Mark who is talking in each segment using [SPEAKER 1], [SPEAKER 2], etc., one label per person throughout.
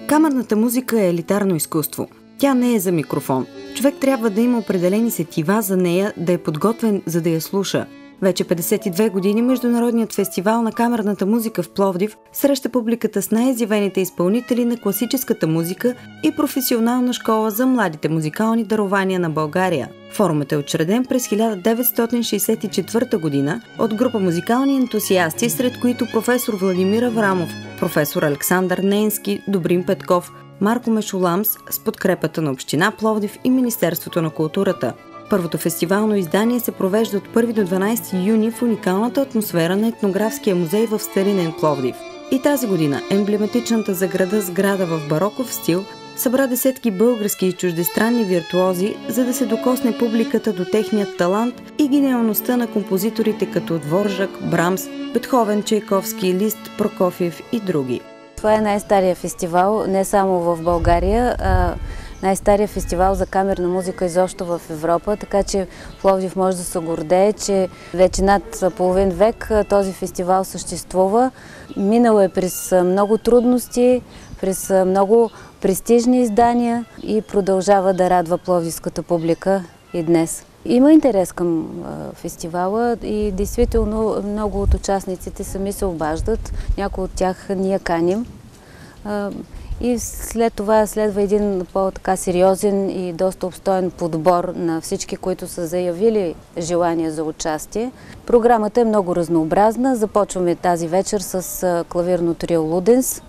[SPEAKER 1] Камерната музика е елитарно изкуство. Тя не е за микрофон. Човек трябва да има определени сетива за нея, да е подготвен, за да я слуша. Вече 52 години Международният фестивал на камерната музика в Пловдив среща публиката с най-изявените изпълнители на класическата музика и професионална школа за младите музикални дарования на България. Форумът е учреден през 1964 година от група музикални ентусиасти, сред които професор Владимир Аврамов, професор Александър Нейнски, Добрин Петков, Марко Мешуламс с подкрепата на Община Пловдив и Министерството на културата. Първото фестивално издание се провежда от 1 до 12 юни в уникалната атмосфера на етнографския музей в старинен Пловдив. И тази година емблематичната за града сграда в бароков стил събра десетки български и чуждестранни виртуози, за да се докосне публиката до техният талант и гениалността на композиторите като Дворжак, Брамс, Бетховен, Чайковски, Лист, Прокофиев и други.
[SPEAKER 2] Това е най-стария фестивал не само в България, а най-стария фестивал за камерна музика изобщо в Европа, така че Пловдив може да се гордее, че вече над половин век този фестивал съществува. Минало е през много трудности, през много престижни издания и продължава да радва пловдивската публика и днес. Има интерес към фестивала и действително много от участниците сами се обаждат, някои от тях ние каним. И след това следва един по-така сериозен и доста обстоен подбор на всички, които са заявили желание за участие. Програмата е много разнообразна. Започваме тази вечер с клавирно трио Луденс.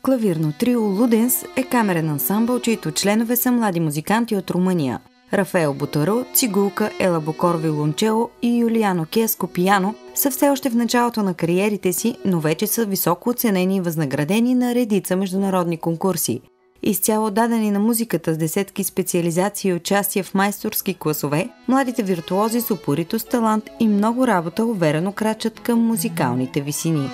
[SPEAKER 1] Клавирно трио Луденс е камерен ансамбъл, чието членове са млади музиканти от Румъния. Рафаел Бутаро, цигулка, Ела Бокор виолончело и Юлиано Кеско пияно са все още в началото на кариерите си, но вече са високо оценени и възнаградени на редица международни конкурси. Изцяло дадени на музиката с десетки специализации и участия в майсторски класове, младите виртуози с упоритост, талант и много работа уверено крачат към музикалните висини.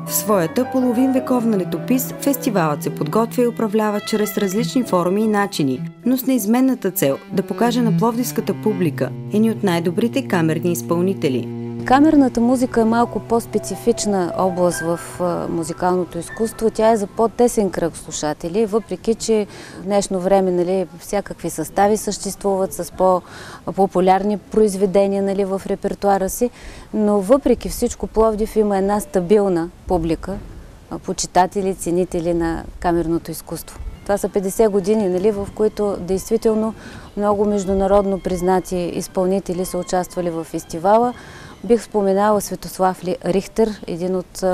[SPEAKER 1] В своята половинвековна летопис фестивалът се подготвя и управлява чрез различни форми и начини, но с неизменната цел да покаже на пловдивската публика едни от най-добрите камерни изпълнители.
[SPEAKER 2] Камерната музика е малко по-специфична област в музикалното изкуство. Тя е за по-тесен кръг слушатели, въпреки че в днешно време, нали, всякакви състави съществуват с по-популярни произведения, нали, в репертуара си, но въпреки всичко Пловдив има една стабилна публика, почитатели, ценители на камерното изкуство. Това са 50 години, нали, в които действително много международно признати изпълнители са участвали в фестивала. Бих споменала Светослав Рихтер, един от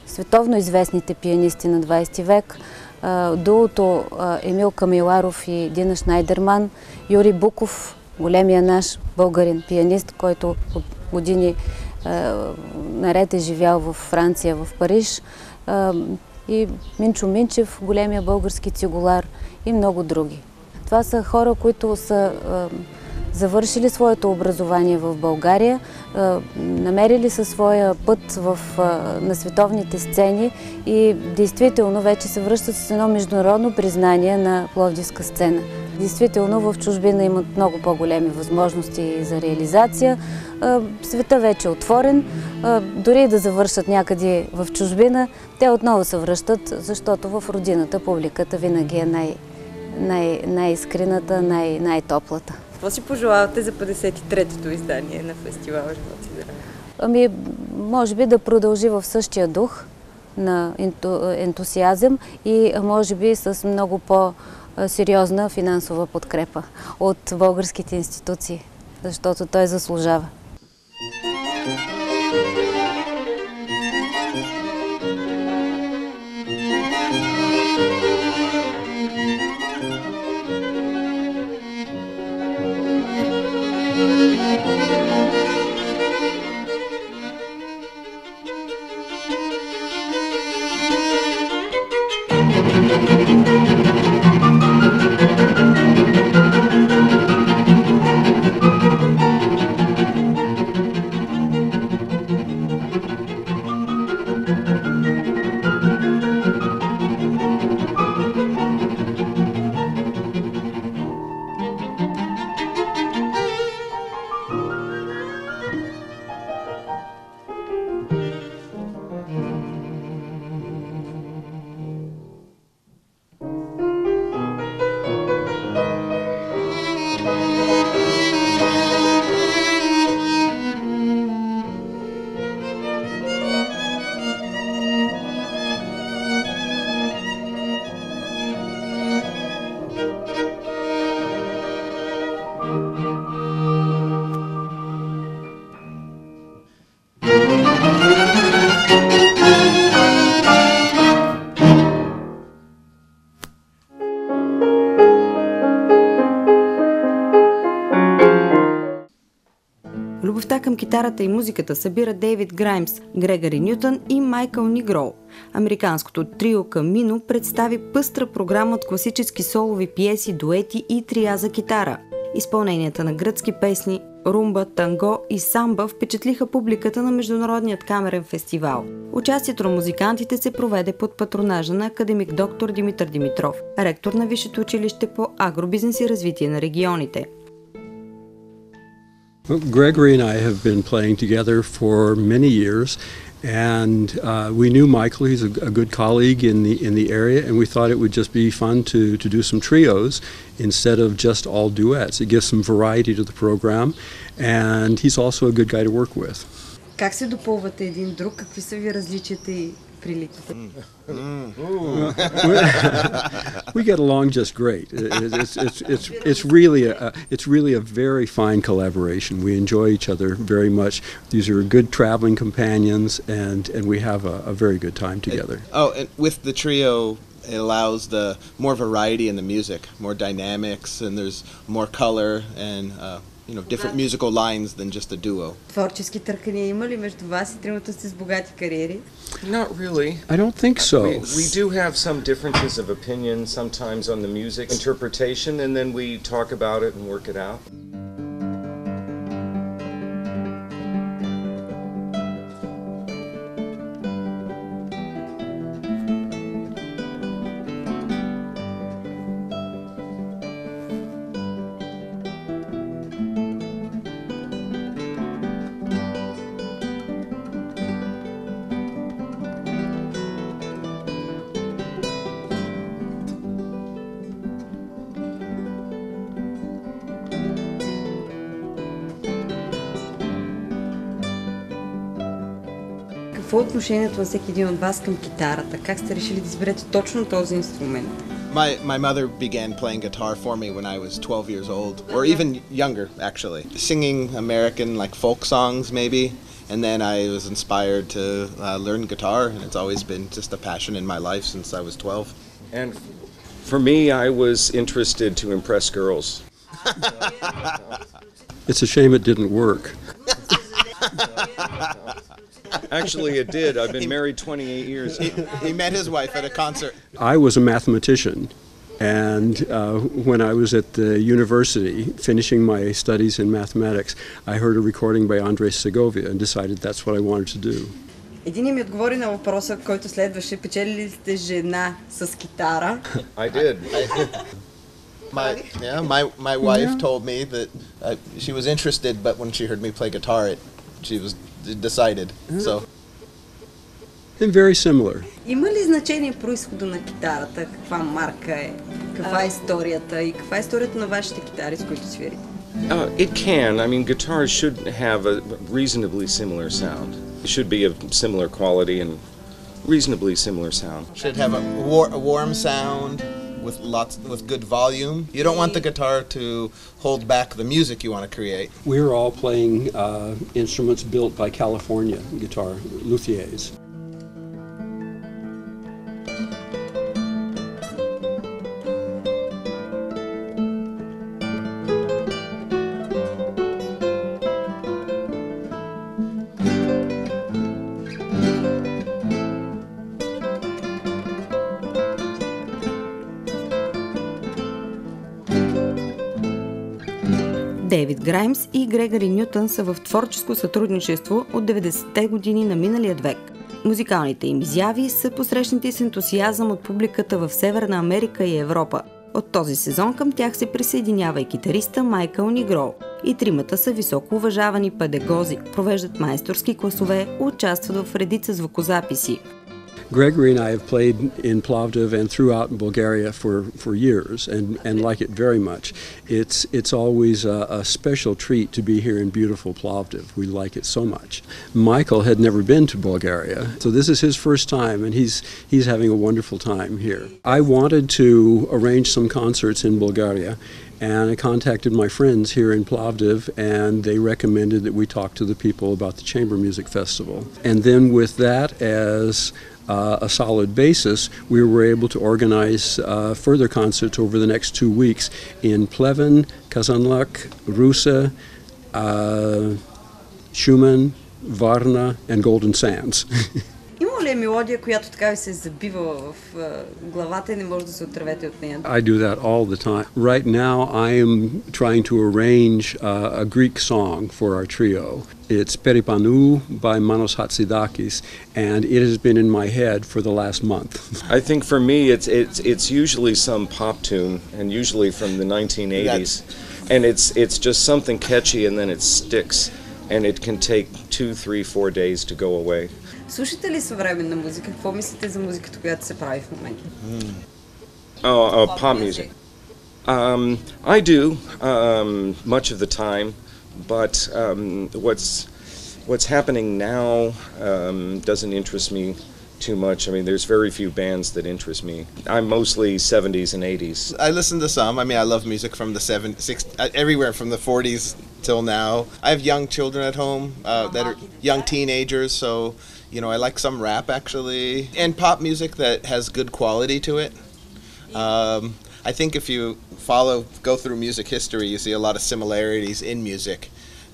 [SPEAKER 2] световно известните пианисти на 20 век, дуото Емил Камиларов и Дина Шнайдерман, Юрий Буков, големия наш българин пианист, който от години наред е живял в Франция, в Париж, и Минчо Минчев, големия български цигулар и много други. Това са хора, които са завършили своето образование в България, намерили са своя път на световните сцени и действително вече се връщат с едно международно признание на пловдивска сцена. Действително в чужбина имат много по-големи възможности за реализация. Света вече е отворен. Дори да завършат някъде в чужбина, те отново се връщат, защото в родината публиката винаги е най-искрената, най-топлата.
[SPEAKER 3] Какво си пожелавате за 53-то издание на фестивала „Живот и здраве"?
[SPEAKER 2] Ами, може би да продължи в същия дух на ентусиазъм и може би с много по-сериозна финансова подкрепа от българските институции, защото той заслужава.
[SPEAKER 1] Любовта към китарата и музиката събира Дейвид Граймс, Грегори Нютън и Майкъл Нигроу. Американското трио Камино представи пъстра програма от класически солови пиеси, дуети и трия за китара. Изпълненията на гръцки песни, румба, танго и самба впечатлиха публиката на Международният камерен фестивал. Участието на музикантите се проведе под патронажа на академик доктор Димитър Димитров, ректор на Висшето училище по агробизнес и развитие на регионите.
[SPEAKER 4] Well, Gregory and I have been playing together for many years, and we knew Michael. He's a good colleague in the area, and we thought it would just be fun to do some trios instead of just all duets. It gives some variety to the program, and he's also a good guy to work with.
[SPEAKER 3] Как се допълвате един друг? Какви са ви различията и приликите?
[SPEAKER 4] We get along just great. It's really a very fine collaboration. We enjoy each other very much. These are good traveling companions, and we have a very good time together.
[SPEAKER 5] And with the trio, it allows the more variety in the music, more dynamics, and there's more color and different musical lines than just a duo.
[SPEAKER 3] Творчески търкания има ли между вас и тримата сте с богати кариери?
[SPEAKER 6] Not really.
[SPEAKER 4] I don't think so.
[SPEAKER 6] We do have some differences of opinion sometimes on the music interpretation, and then we talk about it and work it out.
[SPEAKER 3] Какво е отношението на всеки един от вас към китарата? Как сте решили да изберете точно този инструмент?
[SPEAKER 5] My mother began playing guitar for me when I was 12 years old, or even younger, actually. Singing American, like, folk songs, maybe. And then I was inspired to learn guitar, and it's always been just a passion in my life since I was 12.
[SPEAKER 6] And for me, I was interested to impress girls.
[SPEAKER 4] It's a shame it didn't work.
[SPEAKER 6] Actually, it did. I've been married 28 years now.
[SPEAKER 5] He met his wife at a concert.
[SPEAKER 4] I was a mathematician, and when I was at the university finishing my studies in mathematics, I heard a recording by Andres Segovia and decided that's what I wanted to do.
[SPEAKER 3] Един ми отговори на въпроса, който следваше. Печели ли сте жена с китара?
[SPEAKER 6] I did.
[SPEAKER 5] My wife told me that she was interested, but when she heard me play guitar, she was decided. So.
[SPEAKER 4] And very similar.
[SPEAKER 3] Има ли значение происхода на китарата? Каква марка е? Каква е историята? И каква е историята на вашите китари, с които свирите?
[SPEAKER 6] It can. I mean, guitars should have a reasonably similar sound. It should be of similar quality and reasonably similar sound.
[SPEAKER 5] Should have a warm sound with good volume. You don't want the guitar to hold back the music you want to create.
[SPEAKER 4] We're all playing instruments built by California guitar luthiers.
[SPEAKER 1] Дейвид Граймс и Грегори Нютън са в творческо сътрудничество от 90-те години на миналият век. Музикалните им изяви са посрещнати с ентусиазъм от публиката в Северна Америка и Европа. От този сезон към тях се присъединява и китариста Майкъл Нигроу. И тримата са високо уважавани педагози, провеждат майсторски класове, участват в редица звукозаписи.
[SPEAKER 4] Gregory and I have played in Plovdiv and throughout Bulgaria for years and like it very much. It's always a special treat to be here in beautiful Plovdiv. We like it so much. Michael had never been to Bulgaria, so this is his first time and he's having a wonderful time here. I wanted to arrange some concerts in Bulgaria, and I contacted my friends here in Plovdiv, and they recommended that we talk to the people about the Chamber Music Festival. And then with that as a solid basis, we were able to organize further concerts over the next 2 weeks in Pleven, Kazanlak, Rusa, Shumen, Varna, and Golden Sands.
[SPEAKER 3] Има ли мелодия, която така ви се забива в главата и не може да се отървете от нея?
[SPEAKER 4] I do that all the time. Right now I am trying to arrange a Greek song for our trio. It's Peripanou by Manos Hatzidakis, and it has been in my head for the last month.
[SPEAKER 6] I think for me it's usually some pop tune, and usually from the 1980s. And it's just something catchy and then it sticks, and it can take 2, 3, 4 days to go away.
[SPEAKER 3] Слушате ли съвременна музика? Какво мислите за музиката, която се прави в момента?
[SPEAKER 6] Pop music. I do much of the time, but what's happening now doesn't interest me too much. I mean, there's very few bands that interest me. I'm mostly 70s and 80s.
[SPEAKER 5] I listen to some. I mean, I love music from the 60s, everywhere from the 40s till now. I have young children at home that are young teenagers, so you know, I like some rap actually, and pop music that has good quality to it. I think if you go through music history, you see a lot of similarities in music.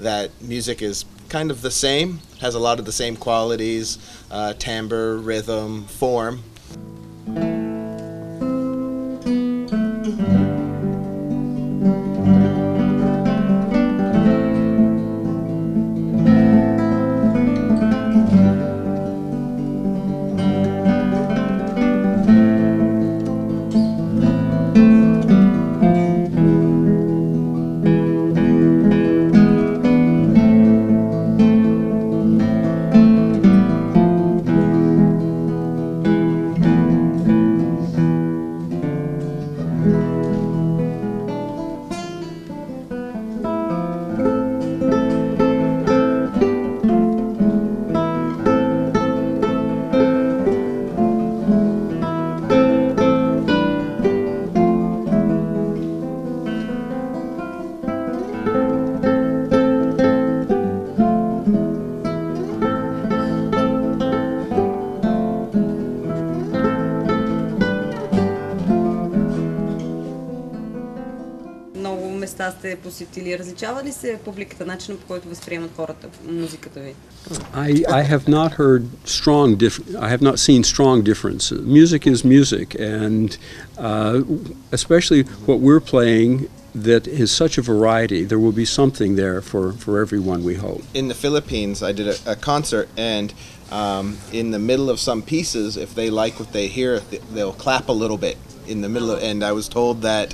[SPEAKER 5] That music is kind of the same, has a lot of the same qualities, timbre, rhythm, form.
[SPEAKER 3] места сте посетили? Различава ли се публиката, начинът, по който възприемат хората музиката ви?
[SPEAKER 4] I have not seen strong differences. Music is music, and especially what we're playing, that is such a variety. There will be something there for everyone, we hope.
[SPEAKER 5] In the Philippines, I did a concert, and in the middle of some pieces, if they like what they hear, they'll clap a little bit in the middle of, and I was told that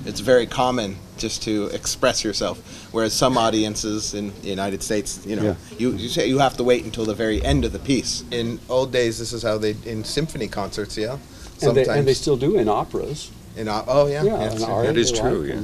[SPEAKER 5] it's very common just to express yourself, whereas some audiences in the United States, you have to wait until the very end of the piece. In old days, this is how they, in symphony concerts, sometimes.
[SPEAKER 4] And they still do in operas.
[SPEAKER 6] That is true, yeah.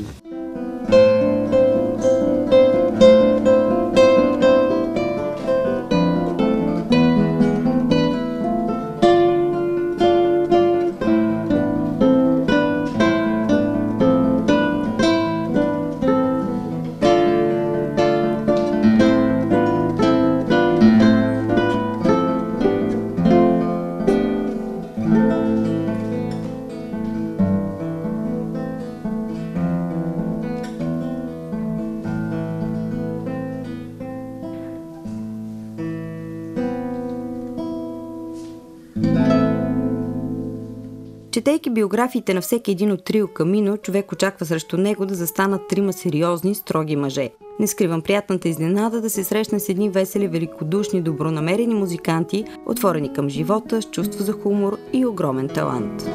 [SPEAKER 1] Четейки биографиите на всеки един от трио Камино, човек очаква срещу него да застанат трима сериозни, строги мъже. Не скривам приятната изненада да се срещна с едни весели, великодушни, добронамерени музиканти, отворени към живота, с чувство за хумор и огромен талант.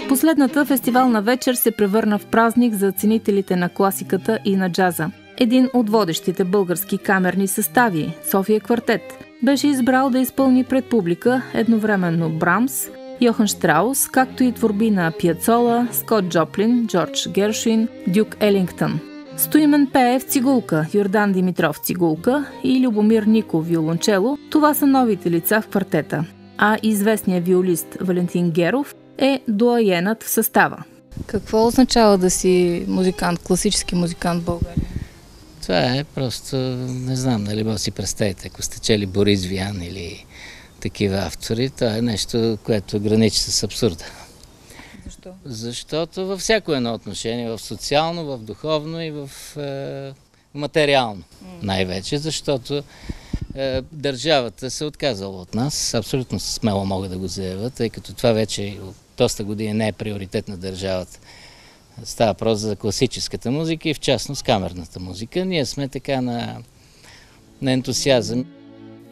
[SPEAKER 7] Последната фестивална вечер се превърна в празник за ценителите на класиката и на джаза. Един от водещите български камерни състави, София Квартет, беше избрал да изпълни пред публика едновременно Брамс, Йохан Штраус, както и творби на Пиацола, Скот Джоплин, Джордж Гершуин, Дюк Елингтън. Стоимен Пеев цигулка, Йордан Димитров цигулка и Любомир Ников виолончело – това са новите лица в квартета. А известният виолист Валентин Геров е доайенът в състава. Какво означава да си музикант, класически музикант в България?
[SPEAKER 8] Това е просто, не знам, нали може да си представите, ако сте чели Борис Виян или такива автори, това е нещо, което граничи с абсурда.
[SPEAKER 7] Защо?
[SPEAKER 8] Защото във всяко едно отношение, в социално, в духовно и в материално най-вече, защото държавата се отказала от нас, абсолютно смело мога да го заявя, тъй като това вече от доста години не е приоритет на държавата. Става въпрос за класическата музика и в частност камерната музика. Ние сме така на ентусиазъм.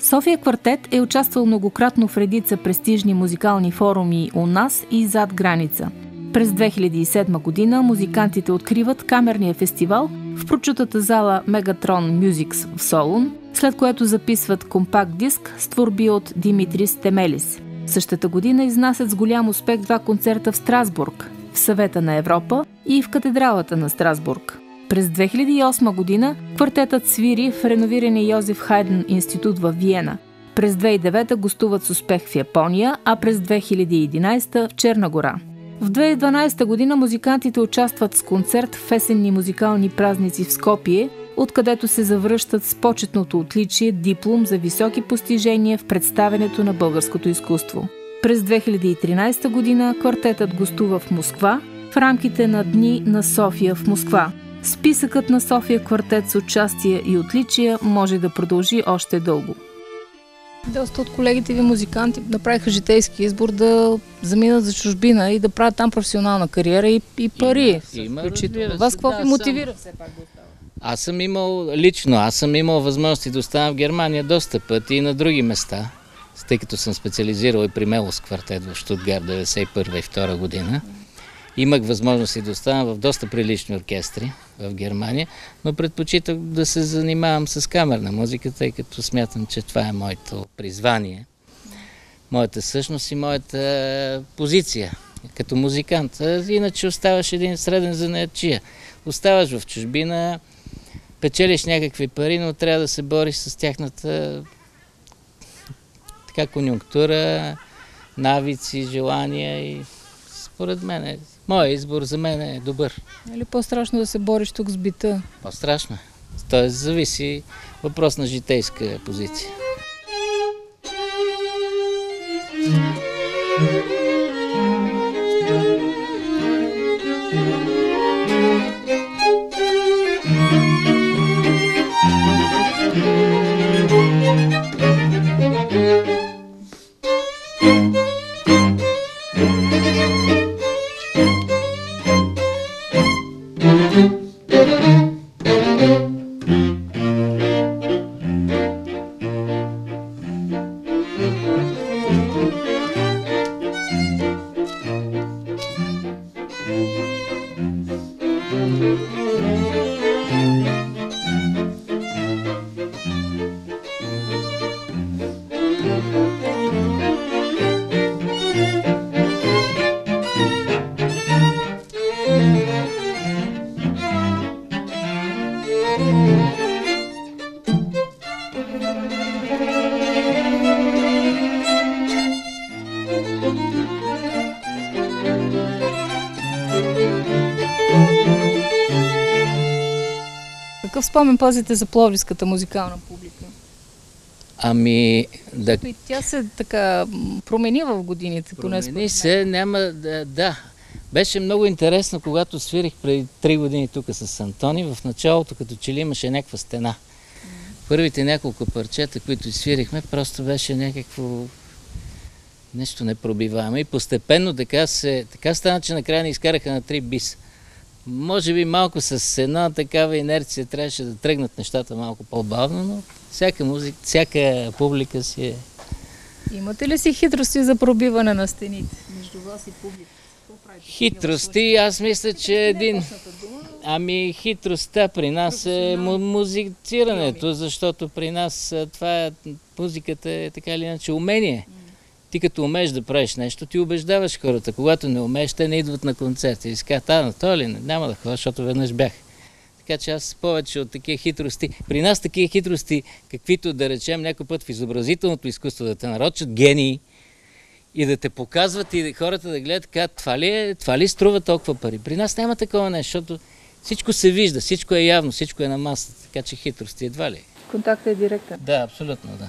[SPEAKER 7] София Квартет е участвал многократно в редица престижни музикални форуми у нас и зад граница. През 2007 година музикантите откриват камерния фестивал в прочутата зала Мегатрон Мюзикс в Солун, след което записват компакт диск с творби от Димитрис Темелис. Същата година изнасят с голям успех 2 концерта в Страсбург. в Съвета на Европа и в катедралата на Страсбург. През 2008 година квартетът свири в реновирания Йозеф Хайден институт в Виена. През 2009 гостуват с успех в Япония, а през 2011 в Черна гора. В 2012 година музикантите участват с концерт в есенни музикални празници в Скопие, откъдето се завръщат с почетното отличие диплом за високи постижения в представянето на българското изкуство. През 2013 година квартетът гостува в Москва в рамките на Дни на София в Москва. Списъкът на София квартет с участие и отличия може да продължи още дълго.
[SPEAKER 9] Доста от колегите ви музиканти направиха житейски избор да заминат за чужбина и да правят там професионална кариера и пари.
[SPEAKER 8] Има,
[SPEAKER 9] Вас какво ви мотивира все пак да оставате?
[SPEAKER 8] Аз съм имал възможности да остана в Германия доста пъти и на други места, тъй като съм специализирал и при Мелос квартет в Штутгарт 1991 и 1992 година. Имах възможност и да остана в доста прилични оркестри в Германия, но предпочитах да се занимавам с камерна музика, тъй като смятам, че това е моето призвание, моята същност и моята позиция като музикант. Иначе оставаш един среден занаятчия. Оставаш в чужбина, печелиш някакви пари, но трябва да се бориш с тяхната конюнктура, навици, желания и според мен, моят избор за мен е добър.
[SPEAKER 9] Е ли по-страшно да се бориш тук с бита?
[SPEAKER 8] По-страшно. Тоест зависи въпрос на житейска позиция.
[SPEAKER 9] Какъв спомен пазите за пловдивската музикална публика? Тя се така промени в годините.
[SPEAKER 8] Промени се, да. Беше много интересно, когато свирих преди 3 години тук с Антони. В началото като че ли имаше някаква стена. Първите няколко парчета, които свирихме, просто беше някакво нещо непробиваемо. И постепенно така стана, че накрая ни изкараха на 3 биса. Може би малко с една такава инерция трябваше да тръгнат нещата малко по-бавно, но всяка публика си е...
[SPEAKER 9] Имате ли си хитрости за пробиване на стените между вас и публика?
[SPEAKER 8] Хитрости, аз мисля, че хитростта при нас е музицирането, защото при нас музиката е така или иначе умение. Ти като умееш да правиш нещо, ти убеждаваш хората. Когато не умееш, те не идват на концерти. И си казват, на това ли? Няма да ходя, защото веднъж бях. Така че аз повече от такива хитрости. При нас такива хитрости, каквито да речем някой път в изобразителното изкуство, да те нарочат гении и да те показват и хората да гледат, казват, това ли струва толкова пари? При нас няма такова нещо, защото всичко се вижда, всичко е явно, всичко е на масата. Така че хитрости едва ли.
[SPEAKER 9] Контактът е директен.
[SPEAKER 8] Да, абсолютно, да.